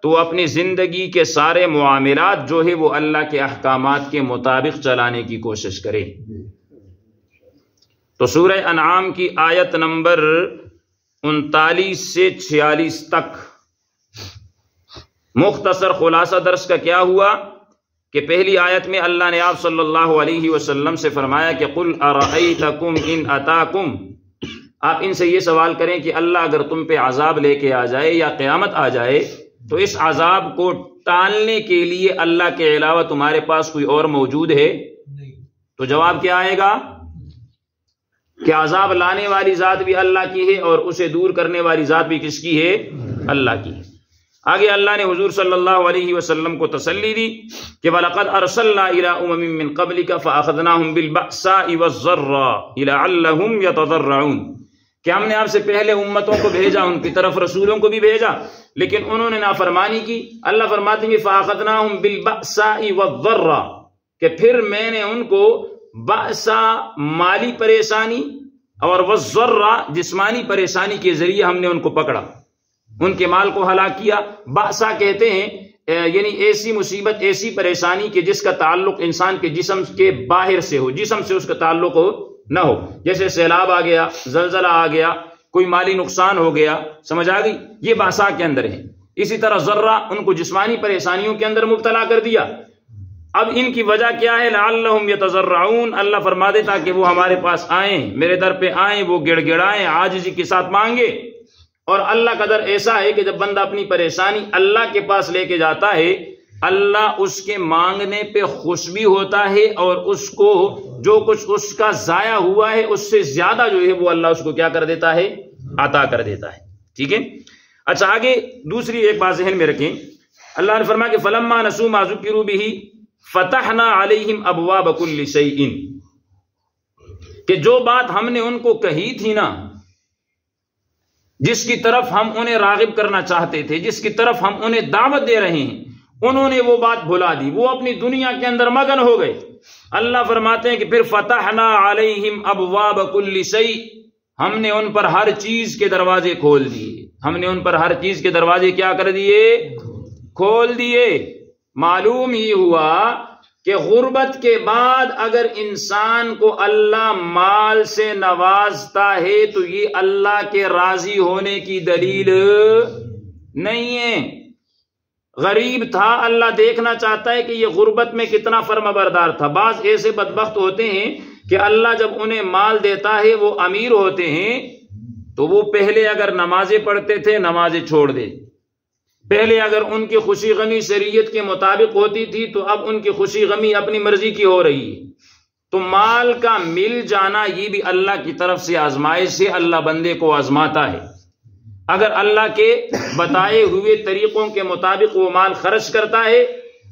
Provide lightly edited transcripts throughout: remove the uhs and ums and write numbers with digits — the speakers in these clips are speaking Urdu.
تو اپنی زندگی کے سارے معاملات جو ہے وہ اللہ کے احکامات کے مطابق چلانے کی کوشش کرے۔ تو سورہ انعام کی آیت نمبر 39 سے 46 تک مختصر خلاصہ درس کا کیا ہوا کہ پہلی آیت میں اللہ نے آپ صلی اللہ علیہ وسلم سے فرمایا کہ قل ارأیتکم ان اتاکم، آپ ان سے یہ سوال کریں کہ اللہ اگر تم پہ عذاب لے کے آ جائے یا قیامت آ جائے تو اس عذاب کو ٹالنے کے لیے اللہ کے علاوہ تمہارے پاس کوئی اور موجود ہے؟ تو جواب کیا آئے گا کہ عذاب لانے والی ذات بھی اللہ کی ہے اور اسے دور کرنے والی ذات بھی کس کی ہے؟ اللہ کی ہے۔ آگے اللہ نے حضور صلی اللہ علیہ وسلم کو تسلی دی کہ وَلَقَدْ أَرْسَلْنَا إِلَىٰ أُمَمٍ مِّن قَبْلِكَ فَأَخَذْنَاهُمْ بِالْبَأْسَاءِ وَالضَّرَّاءِ لَعَلَّهُمْ يَتَضَرَّعُونَ، کہ ہم نے آپ سے پہلے امتوں کو بھیجا، ان کی طرف رسولوں کو بھی بھیجا، لیکن انہوں نے نافرمانی کی۔ اللہ فرماتے ہیں فَأَخَذْنَاهُمْ بِالْبَأْسَاءِ وَالضَّرَّاءِ، کہ پھر میں نے ان کو بأسا مالی پریشانی اور وَالضَّرَّاء جسمانی پریشانی کے ذریعے ہم نے ان کو پکڑا، ان کے مال کو ہلاک کیا۔ بأسا کہتے ہیں یعنی ایسی مصیبت، ایسی پریشانی کہ جس کا تعلق انسان کے جسم کے باہر سے ہو، جسم سے اس کا تعلق نہ ہو، جیسے سیلاب آ گیا، زلزلہ آ گیا، کوئی مالی نقصان ہو گیا، سمجھ آ گئی؟ یہ بأسا کے اندر ہے۔ اسی طرح ذرہ ان کو جسمانی پریشانیوں کے اندر مبتلا کر دیا۔ اب ان کی وجہ کیا ہے؟ لعلہم یتضرعون، اللہ فرما دے تاکہ وہ ہمارے پاس آئیں، میرے در پہ آئیں، وہ گڑ گڑائیں، عاجزی کے ساتھ مانگے۔ اور اللہ کا در ایسا ہے کہ جب بندہ اپنی پریشانی اللہ کے پاس لے کے جاتا ہے، اللہ اس کے مانگنے پہ خوش بھی ہوتا ہے اور اس کو جو کچھ اس کا ضائع ہوا ہے اس سے زیادہ جو ہے وہ اللہ اس کو کیا کر دیتا ہے؟ عطا کر دیتا ہے۔ ٹھیک ہے؟ اچھا، آگے دوسری ایک بات ذہن میں رکھیں، اللہ نے فرمایا کہ فَلَمَّا نَسُوا مَا ذُكِّرُوا بِهِ فَتَحْنَا عَلَيْهِمْ أَبْوَابَ كُلِّ شَيْءٍ، کہ جو بات ہم نے ان کو کہی تھی نا، جس کی طرف ہم انہیں راغب کرنا چاہتے تھے، جس کی طرف ہم انہیں دعوت دے رہے ہیں، انہوں نے وہ بات بھلا دی، وہ اپنی دنیا کے اندر مگن ہو گئے۔ اللہ فرماتے ہیں کہ پھر فتحنا علیہم ابواب کل شیء، ہم نے ان پر ہر چیز کے دروازے کھول دیے، ہم نے ان پر ہر چیز کے دروازے کیا کر دیے؟ کھول دیے۔ معلوم ہی ہوا کہ غربت کے بعد اگر انسان کو اللہ مال سے نوازتا ہے تو یہ اللہ کے راضی ہونے کی دلیل نہیں ہے۔ غریب تھا، اللہ دیکھنا چاہتا ہے کہ یہ غربت میں کتنا فرما بردار تھا۔ بعض ایسے بدبخت ہوتے ہیں کہ اللہ جب انہیں مال دیتا ہے، وہ امیر ہوتے ہیں، تو وہ پہلے اگر نمازیں پڑھتے تھے نمازیں چھوڑ دے، پہلے اگر ان کی خوشی غمی شریعت کے مطابق ہوتی تھی تو اب ان کی خوشی غمی اپنی مرضی کی ہو رہی ہے۔ تو مال کا مل جانا یہ بھی اللہ کی طرف سے آزمائش سے اللہ بندے کو آزماتا ہے۔ اگر اللہ کے بتائے ہوئے طریقوں کے مطابق وہ مال خرچ کرتا ہے،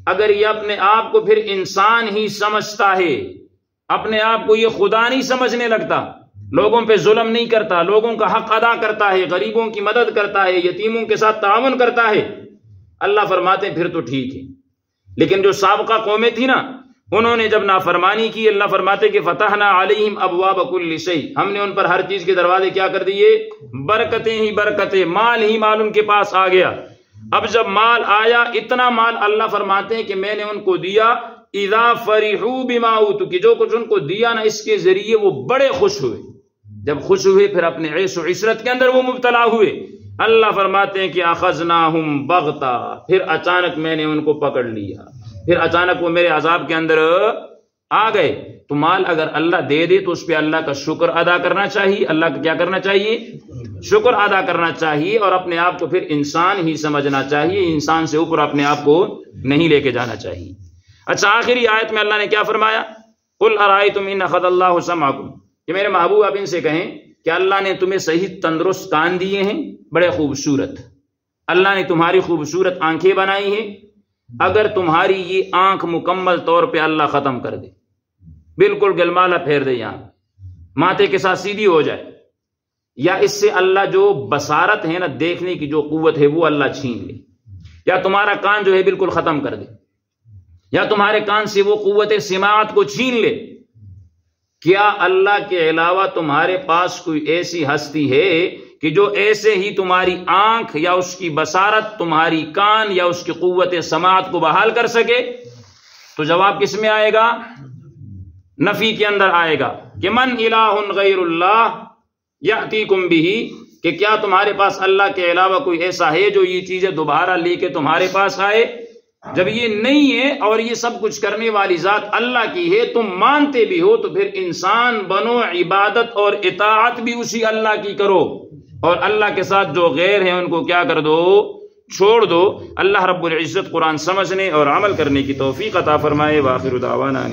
اگر یہ اپنے آپ کو پھر انسان ہی سمجھتا ہے، اپنے آپ کو یہ خدا نہیں سمجھنے لگتا، لوگوں پہ ظلم نہیں کرتا، لوگوں کا حق ادا کرتا ہے، غریبوں کی مدد کرتا ہے، یتیموں کے ساتھ تعاون کرتا ہے، اللہ فرماتے ہیں پھر تو ٹھیک ہے۔ لیکن جو سابقہ قومیں تھی نا، انہوں نے جب نافرمانی کی، اللہ فرماتے کہ فتحنا علیہم ابواب کل شیء، ہم نے ان پر ہر چیز کے دروازے کیا کر دیے؟ برکتیں ہی برکتیں، مال ہی مال ان کے پاس آ گیا۔ اب جب مال آیا، اتنا مال اللہ فرماتے ہیں کہ میں نے ان کو دیا، اذا فرحوا بما اوتوا، کہ جو کچھ ان کو دیا نا اس کے ذریعے وہ بڑے خوش ہوئے۔ جب خوش ہوئے پھر اپنے عیش و عشرت کے اندر وہ مبتلا ہوئے۔ اللہ فرماتے ہیں کہ اخذناہم بغتا، پھر اچانک میں نے ان کو پکڑ لیا، پھر اچانک وہ میرے عذاب کے اندر آ گئے۔ تو مال اگر اللہ دے دے تو اس پہ اللہ کا شکر ادا کرنا چاہیے، اللہ کا کیا کرنا چاہیے؟ شکر ادا کرنا چاہیے، اور اپنے آپ کو پھر انسان ہی سمجھنا چاہیے، انسان سے اوپر اپنے آپ کو نہیں لے کے جانا چاہیے۔ اچھا، آخری آیت میں اللہ نے کیا فرمایا؟ قل ارائیتم ان اخذ اللہ سمعکم، کہ میرے محبوب آپ ان سے کہیں کہ اللہ نے تمہیں صحیح تندرست کان دیے ہیں، بڑے خوبصورت، اللہ نے تمہاری خوبصورت آنکھیں بنائی ہیں، اگر تمہاری یہ آنکھ مکمل طور پہ اللہ ختم کر دے، بالکل گلمالا پھیر دے، یہاں ماتھے کے ساتھ سیدھی ہو جائے، یا اس سے اللہ جو بصارت ہے نا، دیکھنے کی جو قوت ہے وہ اللہ چھین لے، یا تمہارا کان جو ہے بالکل ختم کر دے، یا تمہارے کان سے وہ قوت سماعت کو چھین لے، کیا اللہ کے علاوہ تمہارے پاس کوئی ایسی ہستی ہے کہ جو ایسے ہی تمہاری آنکھ یا اس کی بصارت، تمہاری کان یا اس کی قوت سماعت کو بحال کر سکے؟ تو جواب کس میں آئے گا؟ نفی کے اندر آئے گا کہ من الہ غیر اللہ یأتیکم بہ، کہ کیا تمہارے پاس اللہ کے علاوہ کوئی ایسا ہے جو یہ چیزیں دوبارہ لے کے تمہارے پاس آئے؟ جب یہ نہیں ہے اور یہ سب کچھ کرنے والی ذات اللہ کی ہے، تم مانتے بھی ہو، تو پھر انسان بنو، عبادت اور اطاعت بھی اسی اللہ کی کرو، اور اللہ کے ساتھ جو غیر ہیں ان کو کیا کر دو؟ چھوڑ دو۔ اللہ رب العزت قرآن سمجھنے اور عمل کرنے کی توفیق عطا فرمائے۔ وآخر دعوانا